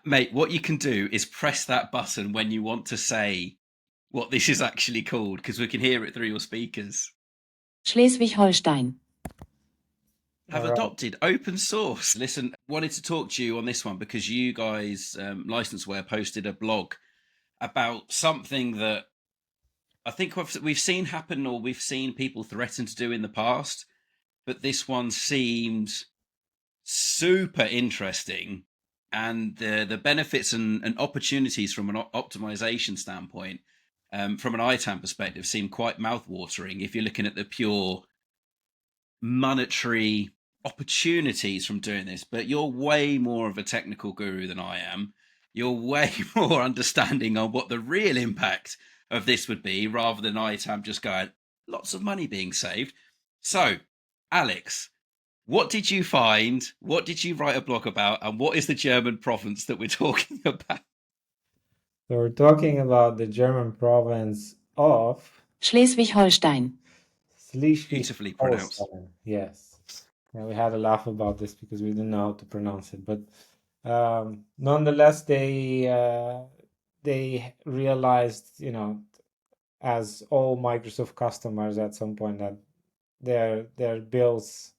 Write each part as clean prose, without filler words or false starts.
Mate, what you can do is press that button when you want to say what this is actually called, because we can hear it through your speakers. Schleswig-Holstein. Have All right. adopted open source. Listen, wanted to talk to you on this one because you guys, Licenseware, posted a blog about something that I think we've seen happen or we've seen people threaten to do in the past, but this one seemed super interesting, and the benefits and opportunities from an optimization standpoint, from an ITAM perspective, seem quite mouthwatering if you're looking at the pure monetary opportunities from doing this. But you're way more of a technical guru than I am. You're way more understanding on what the real impact of this would be, rather than ITAM just going lots of money being saved. So, Alex, what did you find? What did you write a blog about? And what is the German province that we're talking about? So we're talking about the German province of Schleswig-Holstein. Beautifully pronounced. Schleswig-Holstein. Yes. And we had a laugh about this because we didn't know how to pronounce it. But nonetheless, they realized, as all Microsoft customers at some point, that their bills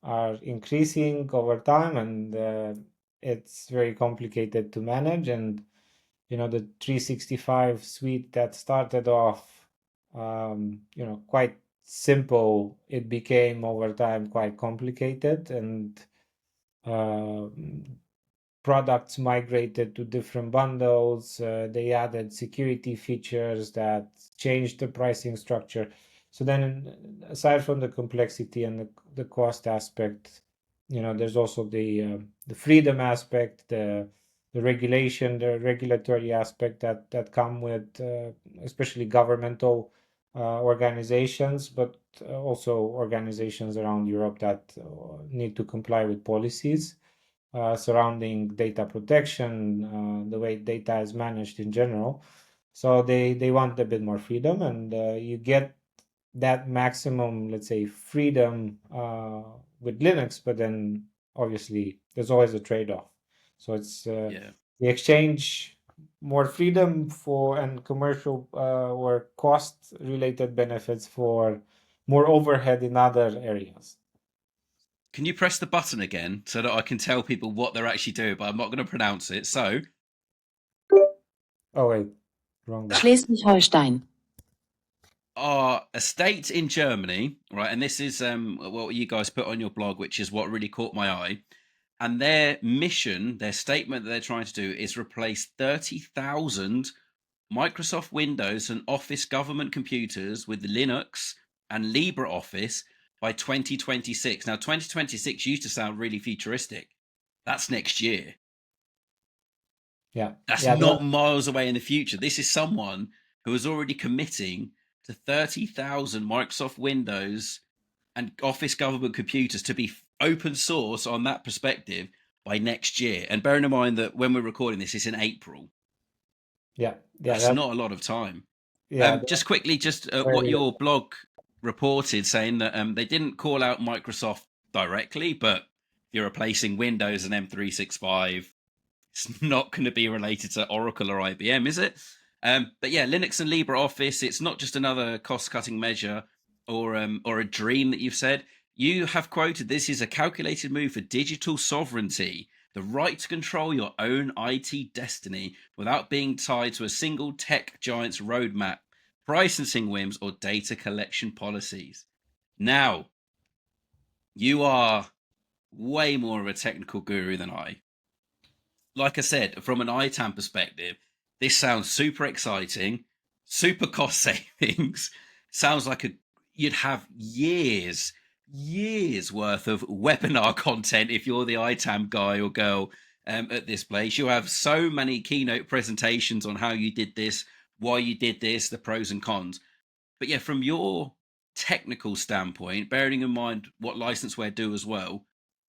are increasing over time, and it's very complicated to manage. And the 365 suite that started off quite simple, it became over time quite complicated, and products migrated to different bundles. They added security features that changed the pricing structure. So then, aside from the complexity and the cost aspect, there's also the freedom aspect, the regulation, the regulatory aspect that come with especially governmental organizations, but also organizations around Europe that need to comply with policies surrounding data protection, the way data is managed in general. So they want a bit more freedom, and you get that maximum, let's say, freedom with Linux, but then obviously there's always a trade-off. So it's Yeah. the exchange more freedom for and commercial or cost-related benefits for more overhead in other areas. Can you press the button again so that I can tell people what they're actually doing, but I'm not going to pronounce it. So, Oh wait, wrong button. Schleswig-Holstein. a state in Germany, right? And this is what you guys put on your blog, which is what really caught my eye. And their mission, their statement that they're trying to do is replace 30,000 Microsoft Windows and Office government computers with Linux and LibreOffice by 2026. Now, 2026 used to sound really futuristic. That's next year. Yeah. That's Yeah, not miles away in the future. This is someone who is already committing to 30,000 Microsoft Windows and Office government computers to be open source on that perspective by next year. And bearing in mind that when we're recording this, it's in April. yeah, That's that, not a lot of time. yeah, Just quickly, what very- your blog reported, saying that they didn't call out Microsoft directly, but if you're replacing Windows and M365, it's not going to be related to Oracle or IBM, is it? But yeah, Linux and LibreOffice, it's not just another cost-cutting measure or a dream that you've said. You have quoted, this is a calculated move for digital sovereignty, the right to control your own IT destiny without being tied to a single tech giant's roadmap, licensing whims, or data collection policies. Now, you are way more of a technical guru than I. Like I said, from an ITAM perspective, this sounds super exciting, super cost savings. Sounds like you'd have years worth of webinar content if you're the ITAM guy or girl at this place. You have so many keynote presentations on how you did this, why you did this, the pros and cons. But yeah, from your technical standpoint, bearing in mind what licenseware do as well,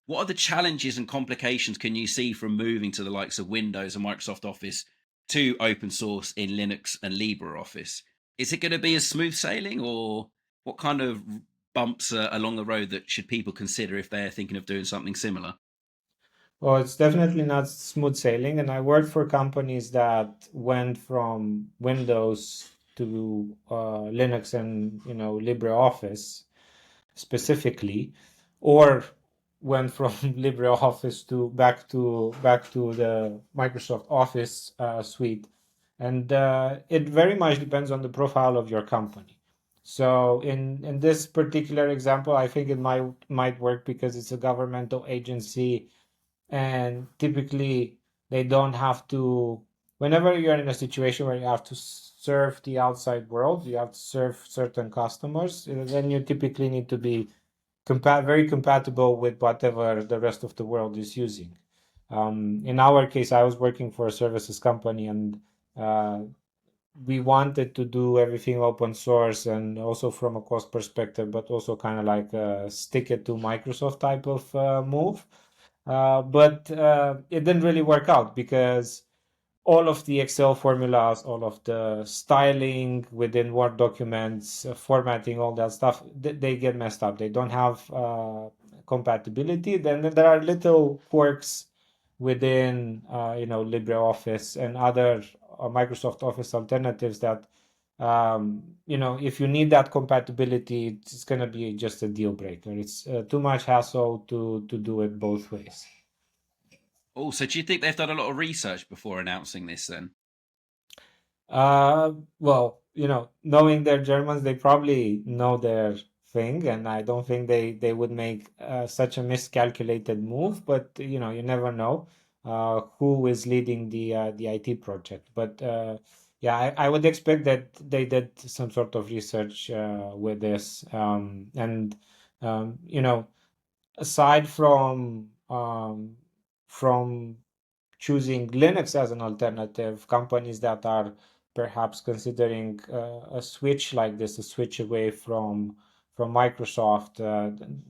what are the challenges and complications can you see from moving to the likes of Windows and Microsoft Office to open source in Linux and LibreOffice? Is it going to be a smooth sailing, or what kind of bumps along the road that should people consider if they're thinking of doing something similar? Well, it's definitely not smooth sailing, and I worked for companies that went from Windows to Linux and LibreOffice specifically, or went from LibreOffice to back to the Microsoft Office suite, and it very much depends on the profile of your company. So in this particular example, I think it might work because it's a governmental agency, and typically they don't have to. Whenever you're in a situation where you have to serve the outside world, you have to serve certain customers, then you typically need to be very compatible with whatever the rest of the world is using. In our case, I was working for a services company, and uh, we wanted to do everything open source, and also from a cost perspective, but also kind of like a stick it to Microsoft type of move. But it didn't really work out because all of the Excel formulas, all of the styling within Word documents, formatting, all that stuff, they get messed up. They don't have compatibility. Then there are little quirks within, LibreOffice and other Microsoft Office alternatives that, if you need that compatibility, it's going to be just a deal breaker. It's too much hassle to do it both ways. Oh, so do you think they've done a lot of research before announcing this then? Well, knowing they're Germans, they probably know their thing, and I don't think they would make such a miscalculated move. But you never know who is leading the IT project. But yeah, I would expect that they did some sort of research with this, and you know, aside from choosing Linux as an alternative, companies that are perhaps considering a switch like this, a switch away from Microsoft,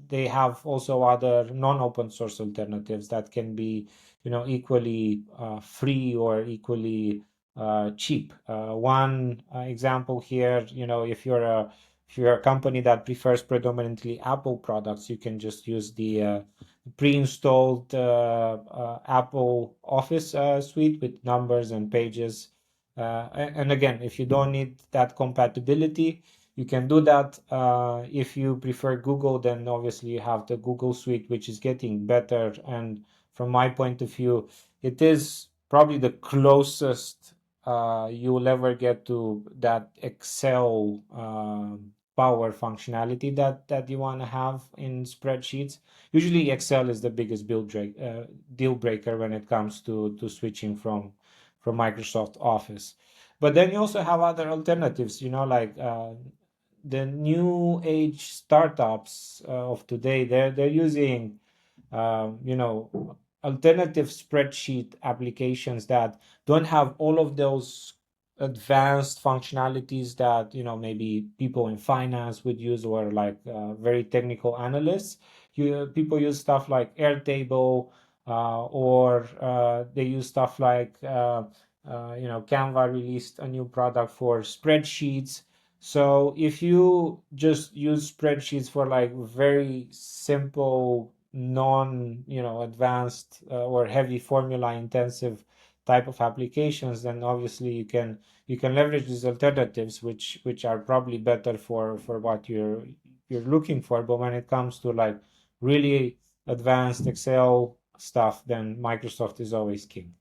they have also other non-open source alternatives that can be, equally free or equally cheap. One example here, if you're a company that prefers predominantly Apple products, you can just use the pre-installed Apple Office suite with numbers and pages. And again, if you don't need that compatibility, you can do that. If you prefer Google, then obviously you have the Google suite, which is getting better. And from my point of view, it is probably the closest you will ever get to that Excel power functionality that you want to have in spreadsheets. Usually Excel is the biggest deal breaker when it comes to switching from Microsoft Office. But then you also have other alternatives, like the new age startups of today. They're using alternative spreadsheet applications that don't have all of those advanced functionalities that maybe people in finance would use, or like very technical analysts. People use stuff like Airtable, or they use stuff like Canva released a new product for spreadsheets. So if you just use spreadsheets for like very simple, advanced or heavy formula intensive type of applications, then obviously you can leverage these alternatives, which are probably better for what you're looking for. But when it comes to like really advanced Excel stuff, then Microsoft is always king.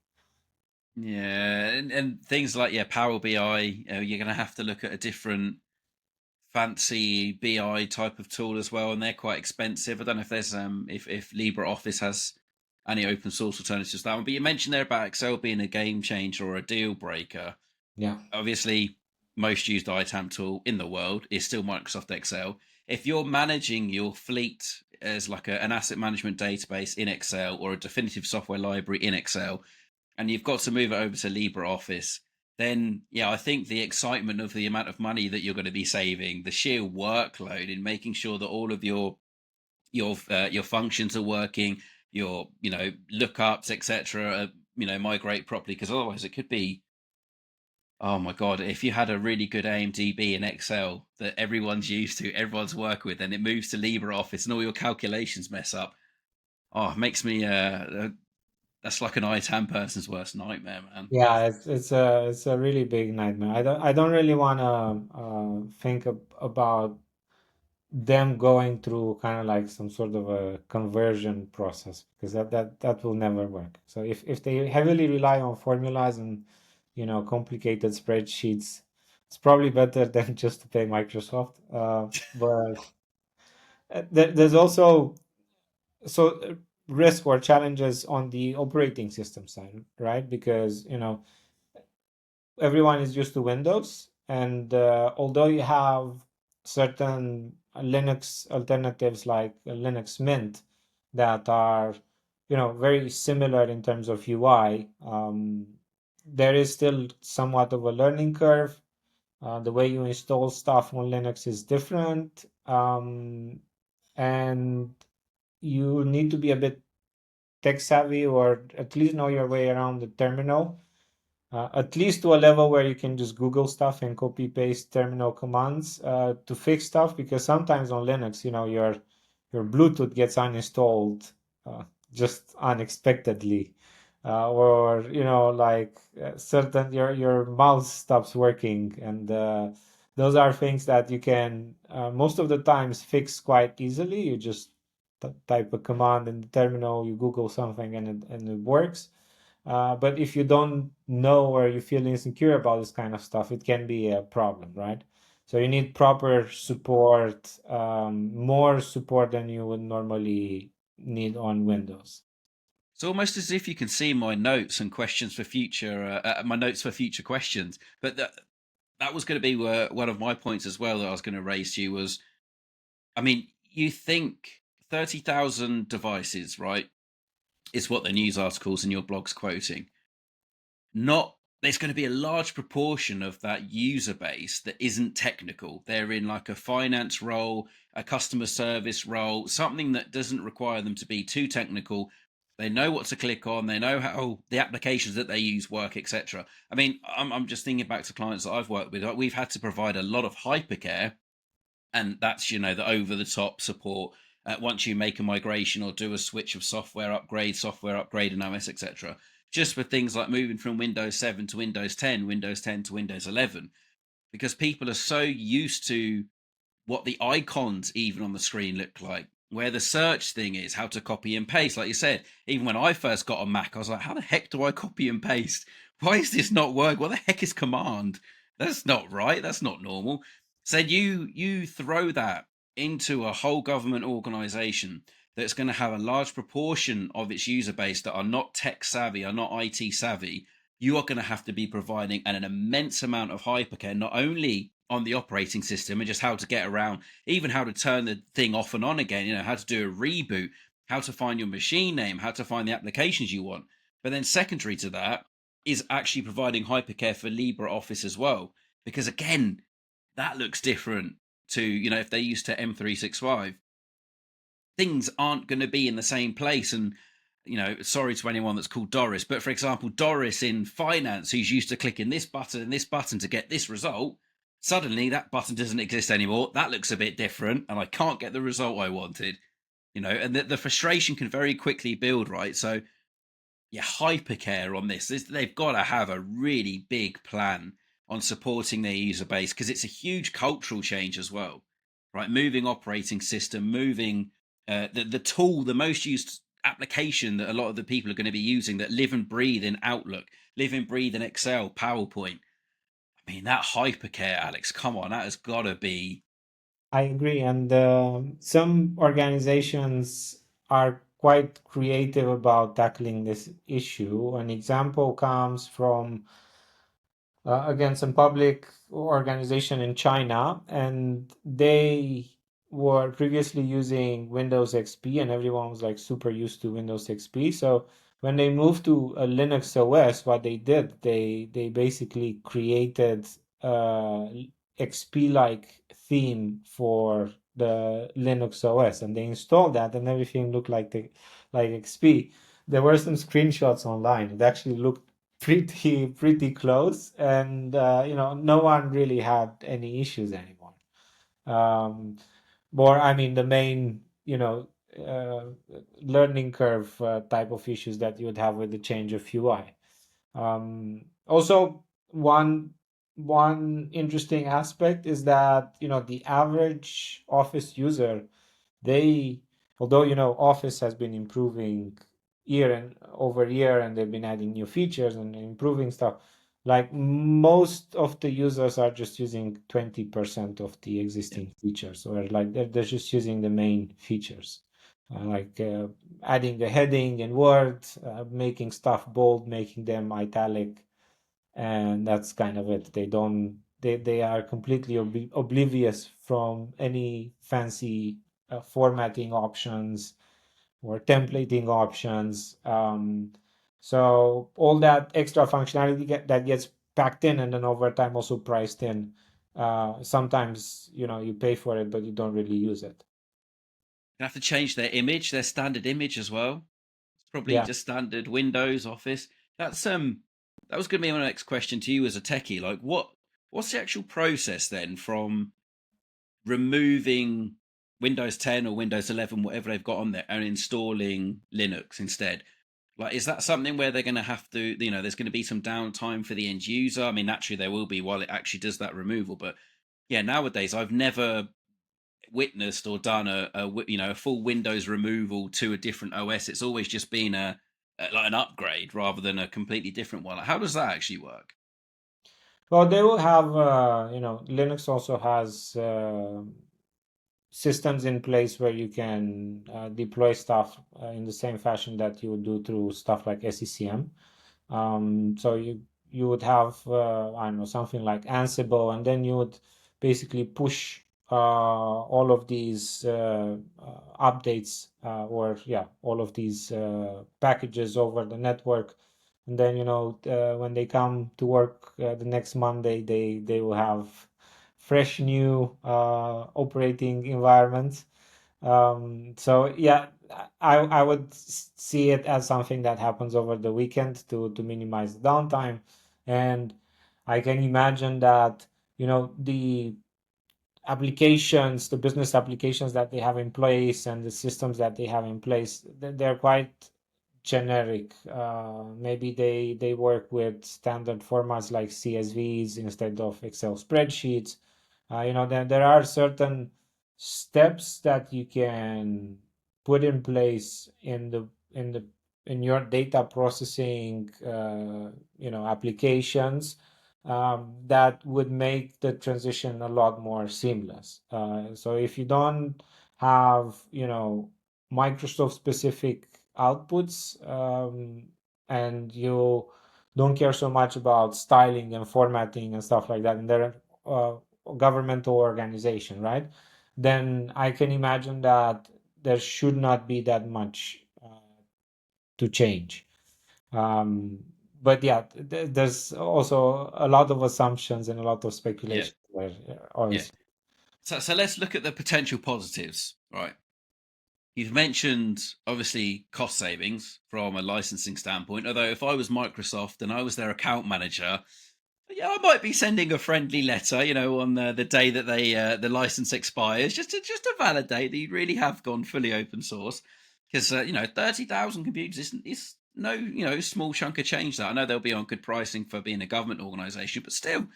Yeah, and things like Power BI, you're going to have to look at a different fancy BI type of tool as well, and they're quite expensive. I don't know if there's if LibreOffice has any open source alternatives to that one. But you mentioned there about Excel being a game changer or a deal breaker. Yeah. Obviously, most used ITAM tool in the world is still Microsoft Excel. If you're managing your fleet as like an asset management database in Excel or a definitive software library in Excel, and you've got to move it over to LibreOffice, then I think the excitement of the amount of money that you're going to be saving, the sheer workload in making sure that all of your functions are working, your lookups, etc., migrate properly, because otherwise it could be, oh my god, if you had a really good AMDB in Excel that everyone's used to, everyone's working with, and it moves to LibreOffice and all your calculations mess up. Oh, it makes me that's like an ITAM person's worst nightmare, man. Yeah, it's a really big nightmare. I don't really want to think about them going through kind of like some sort of a conversion process, because that will never work. So if they heavily rely on formulas and complicated spreadsheets, it's probably better than just to pay Microsoft. But there's also risk or challenges on the operating system side, right? Because everyone is used to Windows, and although you have certain Linux alternatives like Linux Mint that are, very similar in terms of UI, there is still somewhat of a learning curve. The way you install stuff on Linux is different, and you need to be a bit tech savvy, or at least know your way around the terminal, at least to a level where you can just Google stuff and copy paste terminal commands to fix stuff. Because sometimes on Linux, your Bluetooth gets uninstalled just unexpectedly, or like certain your mouse stops working, and those are things that you can most of the times fix quite easily. You just type a command in the terminal, you Google something, and it works. But if you don't know, or you feel insecure about this kind of stuff, it can be a problem, right? So you need proper support, more support than you would normally need on Windows. It's almost as if you can see my notes and questions for future, my notes for future questions. But that was going to be one of my points as well that I was going to raise to you was, I mean, you think 30,000 devices, right, is what the news articles and your blog's quoting. Not There's going to be a large proportion of that user base that isn't technical. They're in like a finance role, a customer service role, something that doesn't require them to be too technical. They know what to click on, they know how the applications that they use work, etc. I mean, I'm just thinking back to clients that I've worked with. We've had to provide a lot of hypercare, and that's the over the top support once you make a migration or do a switch of software upgrade and OS, etc. Just for things like moving from Windows 7 to Windows 10, Windows 10 to Windows 11, because people are so used to what the icons even on the screen look like, where the search thing is, how to copy and paste. Like you said, even when I first got a Mac, I was like, how the heck do I copy and paste? Why is this not work? What the heck is command? That's not right. That's not normal. So you throw that into a whole government organization that's going to have a large proportion of its user base that are not tech savvy, are not IT savvy. You are going to have to be providing an immense amount of hypercare, not only on the operating system and just how to get around, even how to turn the thing off and on again, how to do a reboot, how to find your machine name, how to find the applications you want. But then secondary to that is actually providing hypercare for LibreOffice as well. Because again, that looks different to, if they're used to M365, things aren't going to be in the same place. And sorry to anyone that's called Doris, but for example, Doris in finance, who's used to clicking this button and this button to get this result, suddenly that button doesn't exist anymore. That looks a bit different, and I can't get the result I wanted. And the frustration can very quickly build, right? So, yeah, hypercare on this. They've got to have a really big plan on supporting their user base, because it's a huge cultural change as well, right? Moving operating system, moving the tool, the most used application that a lot of the people are going to be using, that live and breathe in Outlook, live and breathe in Excel, PowerPoint. I mean, that hypercare, Alex, come on, that has got to be. I agree, and some organizations are quite creative about tackling this issue. An example comes from again, some public organization in China, and they were previously using Windows XP, and everyone was like super used to Windows XP. So when they moved to a Linux OS, what they did, they basically created XP-like theme for the Linux OS, and they installed that, and everything looked like XP. There were some screenshots online. It actually looked pretty close, and no one really had any issues anymore. Or I mean, the main uh, learning curve type of issues that you would have with the change of UI. Also, one interesting aspect is that the average Office user, they although Office has been improving year and over year, and they've been adding new features and improving stuff, like most of the users are just using 20% of the Yeah. existing features, or like they're just using the main features, like adding a heading in Word, making stuff bold, making them italic, and that's kind of it. They are completely oblivious from any fancy formatting options or templating options. So all that extra functionality that gets packed in, and then over time also priced in. Sometimes you pay for it, but you don't really use it. They have to change their image, their standard image as well. It's probably Yeah. just standard Windows Office. That was going to be my next question to you as a techie. Like, what's the actual process then from removing Windows 10 or Windows 11, whatever they've got on there, and installing Linux instead? Like, is that something where they're going to have to, there's going to be some downtime for the end user? I mean, naturally there will be while it actually does that removal, but yeah, nowadays I've never witnessed or done a full Windows removal to a different OS. It's always just been like an upgrade rather than a completely different one. Like, how does that actually work? Well, they will have, Linux also has systems in place where you can deploy stuff in the same fashion that you would do through stuff like SCCM. So you would have I don't know, something like Ansible, and then you would basically push all of these updates, or yeah, all of these packages over the network, and then when they come to work the next Monday, they will have fresh new operating environments. So yeah, I would see it as something that happens over the weekend to minimize the downtime, and I can imagine that the applications, the business applications that they have in place, and the systems that they have in place, they're quite generic. Maybe they work with standard formats like CSVs instead of Excel spreadsheets. There are certain steps that you can put in place in your data processing applications, that would make the transition a lot more seamless. So if you don't have Microsoft specific outputs, and you don't care so much about styling and formatting and stuff like that, and they're governmental organization, right? Then I can imagine that there should not be that much to change. Um, but yeah, there's also a lot of assumptions and a lot of Yeah, speculation there, yeah. obviously. So let's look at the potential positives, right? You've mentioned obviously cost savings from a licensing standpoint. Although if I was Microsoft and I was their account manager, yeah, I might be sending a friendly letter, on the day that the license expires, just to validate that you really have gone fully open source. Because 30,000 computers is no small chunk of change. That I know they'll be on good pricing for being a government organisation, but still,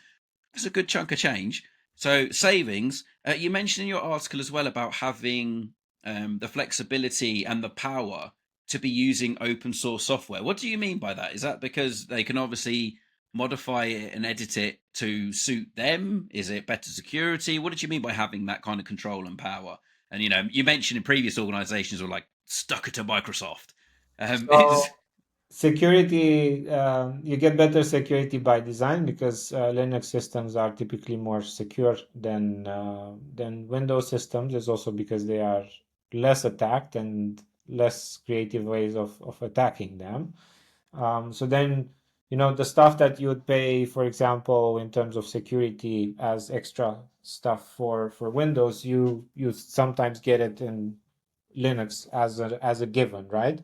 it's a good chunk of change. So savings. You mentioned in your article as well about having the flexibility and the power to be using open source software. What do you mean by that? Is that because they can obviously modify it and edit it to suit them? Is it better security? What did you mean by having that kind of control and power? And you mentioned in previous organizations were like stuck it to Microsoft. Is So security, you get better security by design, because Linux systems are typically more secure than Windows systems. It's also because they are less attacked and less creative ways of attacking them. So then, the stuff that you would pay, for example, in terms of security as extra stuff for Windows, you sometimes get it in Linux as a given, right?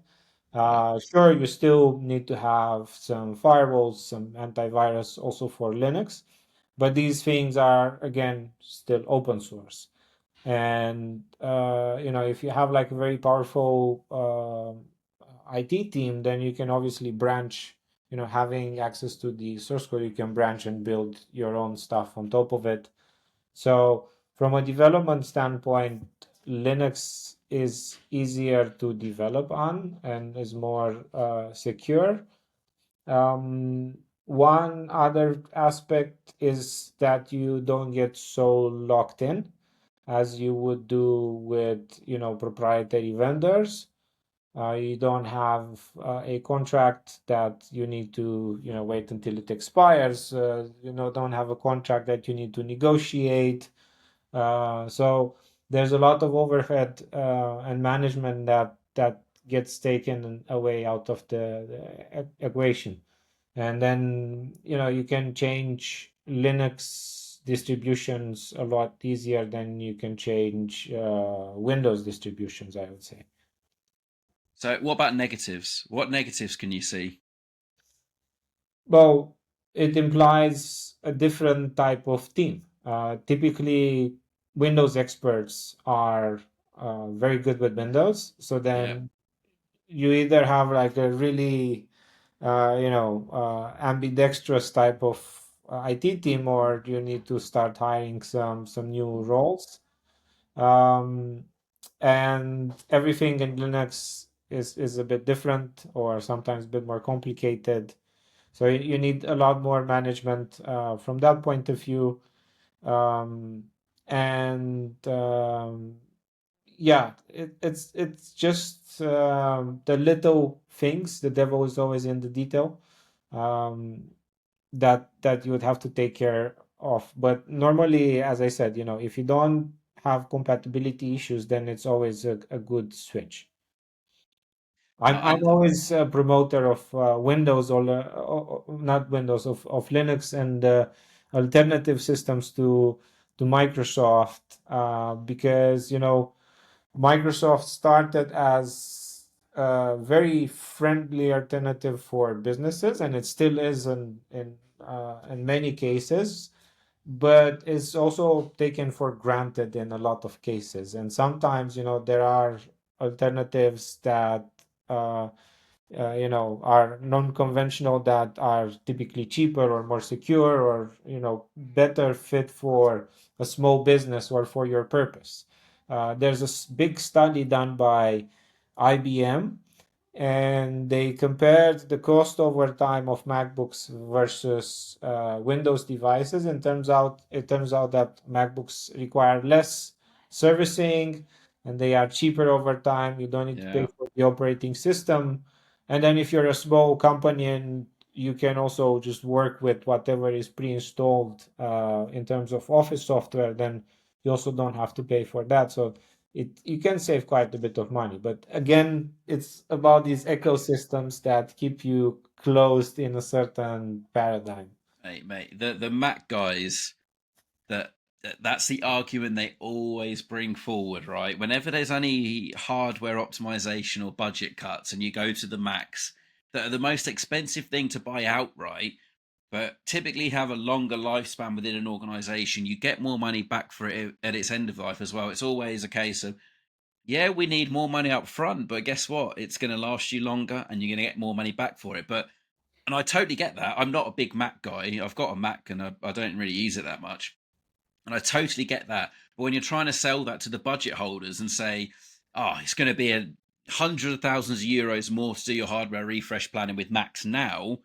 right? Sure, you still need to have some firewalls, some antivirus also for Linux, but these things are again still open source. And if you have like a very powerful IT team, then you can obviously branch. Having access to the source code, you can branch and build your own stuff on top of it. So from a development standpoint, Linux is easier to develop on and is more secure. One other aspect is that you don't get so locked in as you would do with, proprietary vendors. You don't have a contract that you need to, wait until it expires. Don't have a contract that you need to negotiate. So there's a lot of overhead and management that gets taken away out of the equation. And then, you can change Linux distributions a lot easier than you can change Windows distributions, I would say. So, what about negatives? What negatives can you see? Well, it implies a different type of team. Typically, Windows experts are very good with Windows. So Yeah. then you either have like a really, ambidextrous type of IT team, or you need to start hiring some new roles. Um, and everything in Linux is a bit different, or sometimes a bit more complicated. So you need a lot more management from that point of view. Um, and yeah, it's just the little things. The devil is always in the detail. Um, that you would have to take care of. But normally, as I said, if you don't have compatibility issues, then it's always a good switch. I'm And always a promoter of Windows, or not Windows, of Linux and alternative systems to Microsoft, because Microsoft started as a very friendly alternative for businesses, and it still is in many cases, but it's also taken for granted in a lot of cases. And sometimes, there are alternatives that uh, are non-conventional, that are typically cheaper or more secure, or better fit for a small business or for your purpose. There's a big study done by IBM, and they compared the cost over time of MacBooks versus Windows devices. And it turns out that MacBooks require less servicing, and they are cheaper over time. You don't need to pay yeah, for the operating system. And then if you're a small company, and you can also just work with whatever is pre-installed in terms of Office software, then you also don't have to pay for that. So you can save quite a bit of money. But again, it's about these ecosystems that keep you closed in a certain paradigm. mate. The Mac guys that's the argument they always bring forward, right? Whenever there's any hardware optimization or budget cuts, and you go to the Macs that are the most expensive thing to buy outright, but typically have a longer lifespan within an organization, you get more money back for it at its end of life as well. It's always a case of, yeah, we need more money up front, but guess what? It's going to last you longer and you're going to get more money back for it. And I totally get that. I'm not a big Mac guy. I've got a Mac and I don't really use it that much. And I totally get that. But when you're trying to sell that to the budget holders and say, oh, it's going to be a hundreds of thousands of euros more to do your hardware refresh planning with Macs now,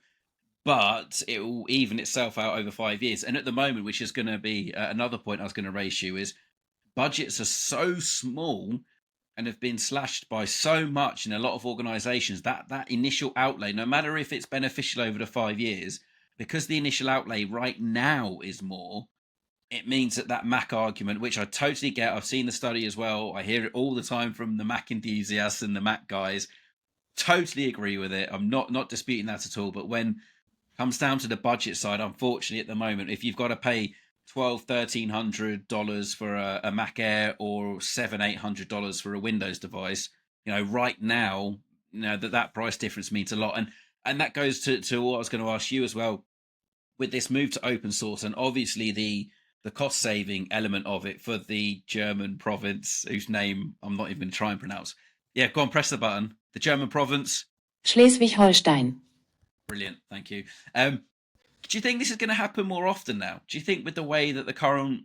but it will even itself out over 5 years. And at the moment, which is going to be another point I was going to raise you, is budgets are so small and have been slashed by so much in a lot of organizations that that initial outlay, no matter if it's beneficial over the 5 years, because the initial outlay right now is more, it means that that Mac argument, which I totally get, I've seen the study as well, I hear it all the time from the Mac enthusiasts and the Mac guys, totally agree with it. I'm not disputing that at all. But when it comes down to the budget side, unfortunately, at the moment, if you've got to pay $1,200-$1,300 for a Mac Air, or $700-$800 for a Windows device, right now, that price difference means a lot. And that goes to what I was going to ask you as well, with this move to open source, and obviously the cost saving element of it for the German province whose name I'm not even going to try and pronounce. Yeah, go on, press the button. The German province. Schleswig-Holstein. Brilliant, thank you. Do you think this is going to happen more often now? Do you think with the way that the current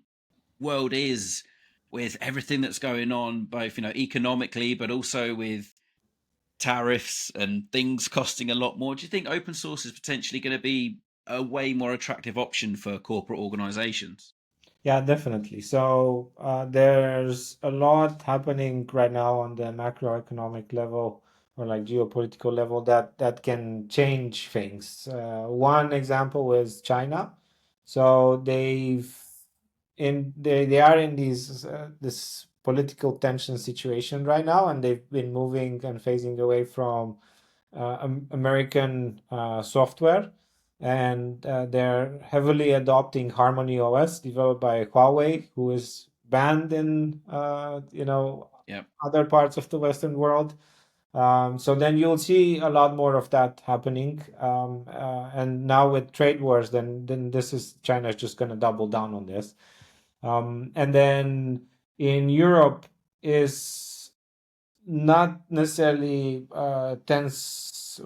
world is, with everything that's going on, both economically, but also with tariffs and things costing a lot more, do you think open source is potentially going to be a way more attractive option for corporate organizations? Yeah, definitely. So there's a lot happening right now on the macroeconomic level or like geopolitical level that can change things. One example is China. So they are in this political tension situation right now, and they've been moving and phasing away from American software, and they're heavily adopting Harmony OS developed by Huawei, who is banned in Yeah. other parts of the Western world. So then you'll see a lot more of that happening. And now with trade wars, then this is China is just going to double down on this. And then in Europe is not necessarily tense,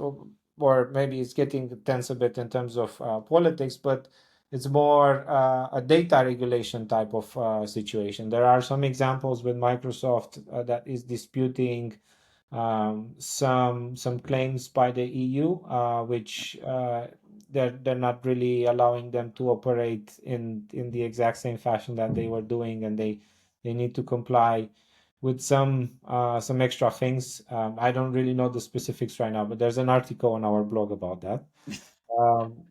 or maybe it's getting tense a bit in terms of politics, but it's more a data regulation type of situation. There are some examples with Microsoft that is disputing some claims by the EU, which they're not really allowing them to operate in the exact same fashion that they were doing, and they need to comply with some extra things. I don't really know the specifics right now, but there's an article on our blog about that. Um,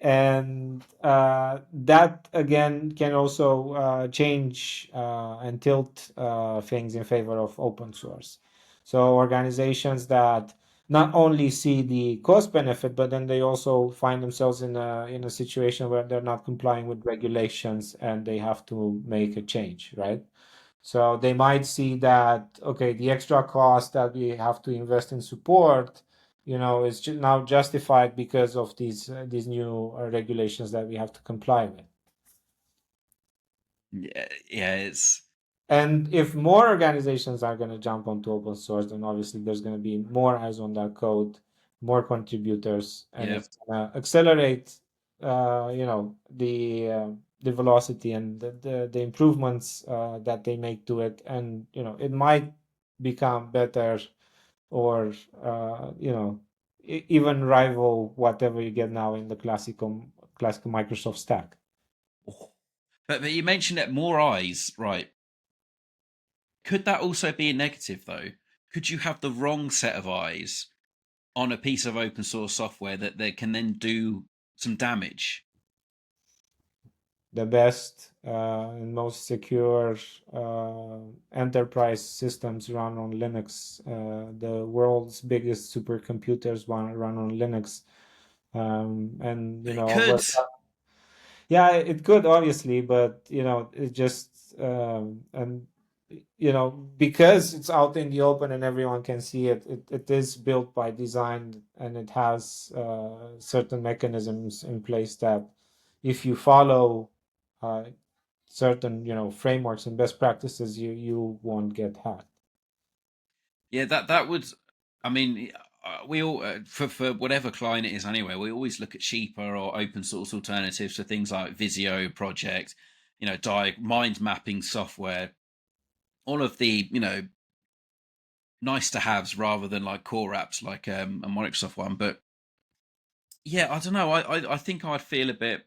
and that again can also change and tilt things in favor of open source. So organizations that not only see the cost benefit, but then they also find themselves in a situation where they're not complying with regulations and they have to make a change, right? So they might see that, okay, the extra cost that we have to invest in support, is now justified because of these new regulations that we have to comply with. Yeah, it's And if more organizations are going to jump onto open source, then obviously there's going to be more eyes on that code, more contributors, and yeah. it's going to accelerate, the velocity and the improvements that they make to it, and it might become better, or even rival whatever you get now in the classical Microsoft stack. But you mentioned it, more eyes, right? Could that also be a negative though? Could you have the wrong set of eyes on a piece of open source software that they can then do some damage? The best and most secure enterprise systems run on Linux. The world's biggest supercomputers run on Linux, and But it could. yeah, it could obviously, but it just and because it's out in the open and everyone can see it, it is built by design, and it has certain mechanisms in place that if you follow uh, certain frameworks and best practices, you won't get hacked. Yeah, that would. I mean, we all for whatever client it is anyway. We always look at cheaper or open source alternatives for things like Visio project, mind mapping software, all of the nice to haves rather than like core apps like a Microsoft one. But yeah, I don't know. I think I'd feel a bit.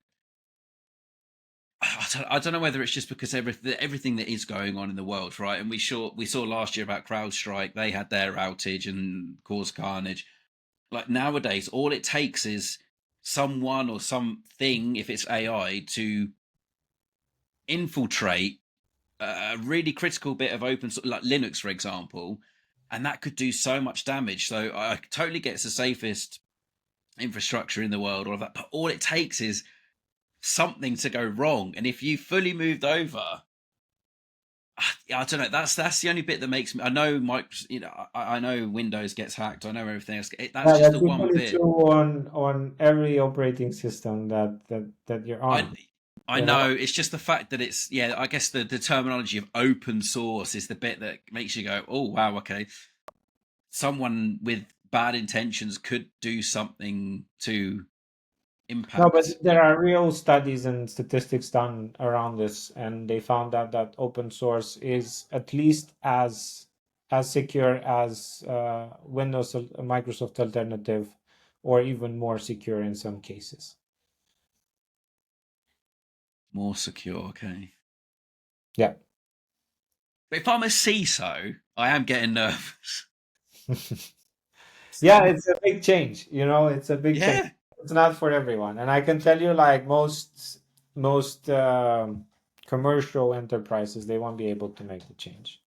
I don't know whether it's just because everything that is going on in the world, right? And we saw last year about CrowdStrike. They had their outage and caused carnage. Like nowadays, all it takes is someone or something, if it's AI, to infiltrate a really critical bit of open source, like Linux, for example, and that could do so much damage. So I totally get it's the safest infrastructure in the world, all of that, but all it takes is something to go wrong, and if you fully moved over, I don't know. That's the only bit that makes me. I know Mike. I know Windows gets hacked. I know everything else. That's Yeah, just the that's one equally bit. true on every operating system that you're I on. I know it's just the fact that it's I guess the terminology of open source is the bit that makes you go, oh wow, okay, someone with bad intentions could do something to No, but impact. there are real studies and statistics done around this, and they found out that open source is at least as secure as Windows Microsoft alternative, or even more secure in some cases. More secure, okay. Yeah. But if I'm a CISO, I am getting nervous. Yeah, it's a big change. It's a big change. Yeah, It's not for everyone, and I can tell you, like most commercial enterprises, they won't be able to make the change.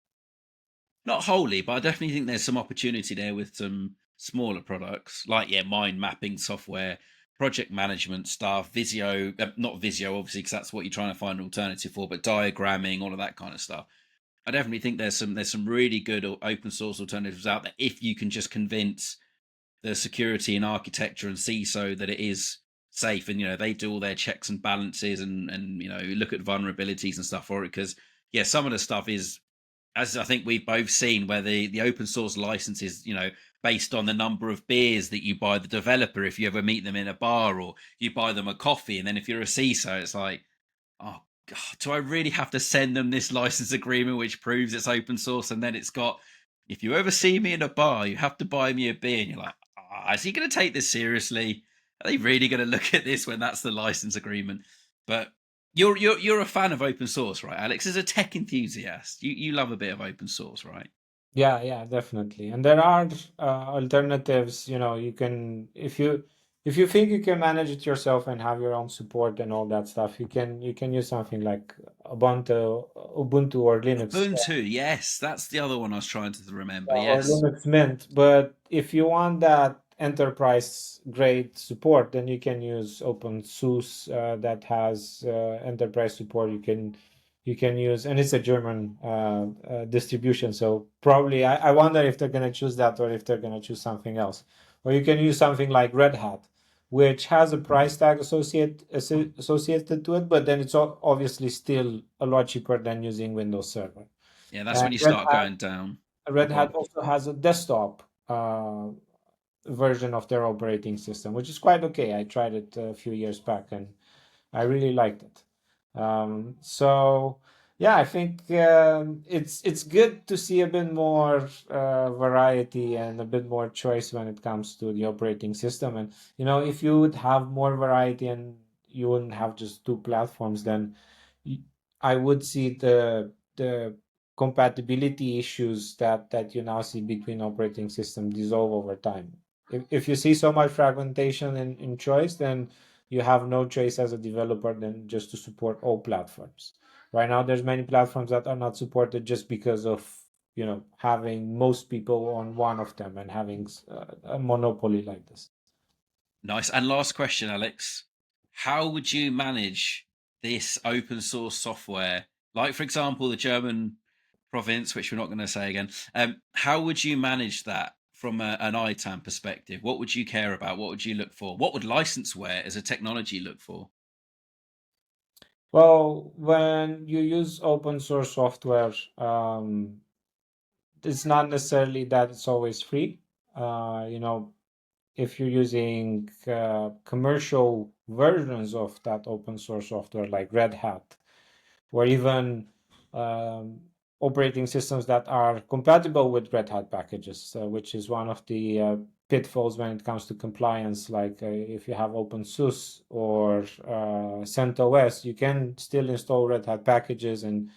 not wholly, but I definitely think there's some opportunity there with some smaller products like mind mapping software, project management stuff, Visio, not Visio obviously because that's what you're trying to find an alternative for, but diagramming, all of that kind of stuff. I definitely think there's some really good open source alternatives out there if you can just convince the security and architecture and CISO that it is safe, and they do all their checks and balances and look at vulnerabilities and stuff for it, because some of the stuff is, as I think we've both seen, where the open source license is, based on the number of beers that you buy the developer if you ever meet them in a bar, or you buy them a coffee, and then if you're a CISO, it's like, oh God, do I really have to send them this license agreement which proves it's open source? And then it's got, if you ever see me in a bar, you have to buy me a beer. And you're like, is he going to take this seriously? Are they really going to look at this when that's the license agreement? But you're a fan of open source, right, Alex? As a tech enthusiast, you love a bit of open source, right? Yeah, definitely. And there are alternatives, you can, if you think you can manage it yourself and have your own support and all that stuff, you can use something like Ubuntu or Linux. Ubuntu, yes, that's the other one I was trying to remember. Or Yes, Linux Mint. But if you want that enterprise grade support, then you can use OpenSUSE that has enterprise support. You can use, and it's a German distribution. So probably I wonder if they're going to choose that or if they're going to choose something else. Or you can use something like Red Hat, which has a price tag associated to it, but then it's obviously still a lot cheaper than using Windows Server. yeah, that's And when you start going down. Red Go on. Hat also has a desktop version of their operating system, which is quite okay. I tried it a few years back and I really liked it. So yeah, I think it's good to see a bit more variety and a bit more choice when it comes to the operating system. And if you would have more variety and you wouldn't have just two platforms, then y- I would see the compatibility issues that you now see between operating systems dissolve over time. If you see so much fragmentation in choice, then you have no choice as a developer than just to support all platforms. Right now, there's many platforms that are not supported just because of having most people on one of them and having a monopoly like this. Nice. And last question, Alex. How would you manage this open source software? Like, for example, the German province, which we're not going to say again. How would you manage that from an ITAM perspective? What would you care about? What would you look for? What would licenseware as a technology look for? Well, when you use open source software, it's not necessarily that it's always free. If you're using commercial versions of that open source software like Red Hat, or even um, operating systems that are compatible with Red Hat packages, which is one of the pitfalls when it comes to compliance. Like if you have OpenSUSE or CentOS, you can still install Red Hat packages, and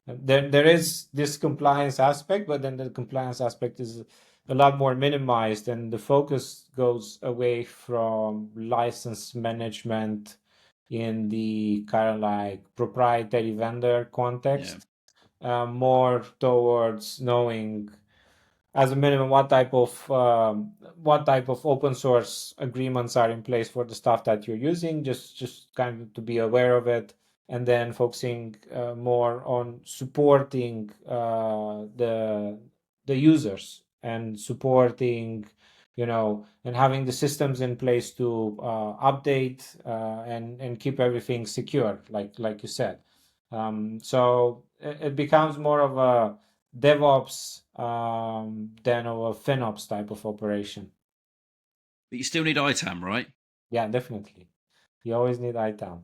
there is this compliance aspect, but then the compliance aspect is a lot more minimized, and the focus goes away from license management in the kind of like proprietary vendor Yeah. context, more towards knowing as a minimum what type of open source agreements are in place for the stuff that you're using, just kind of to be aware of it, and then focusing more on supporting the users and supporting and having the systems in place to update and keep everything secure, like you said. So it becomes more of a DevOps than of a FinOps type of operation. But you still need ITAM, right? Yeah, definitely. You always need ITAM.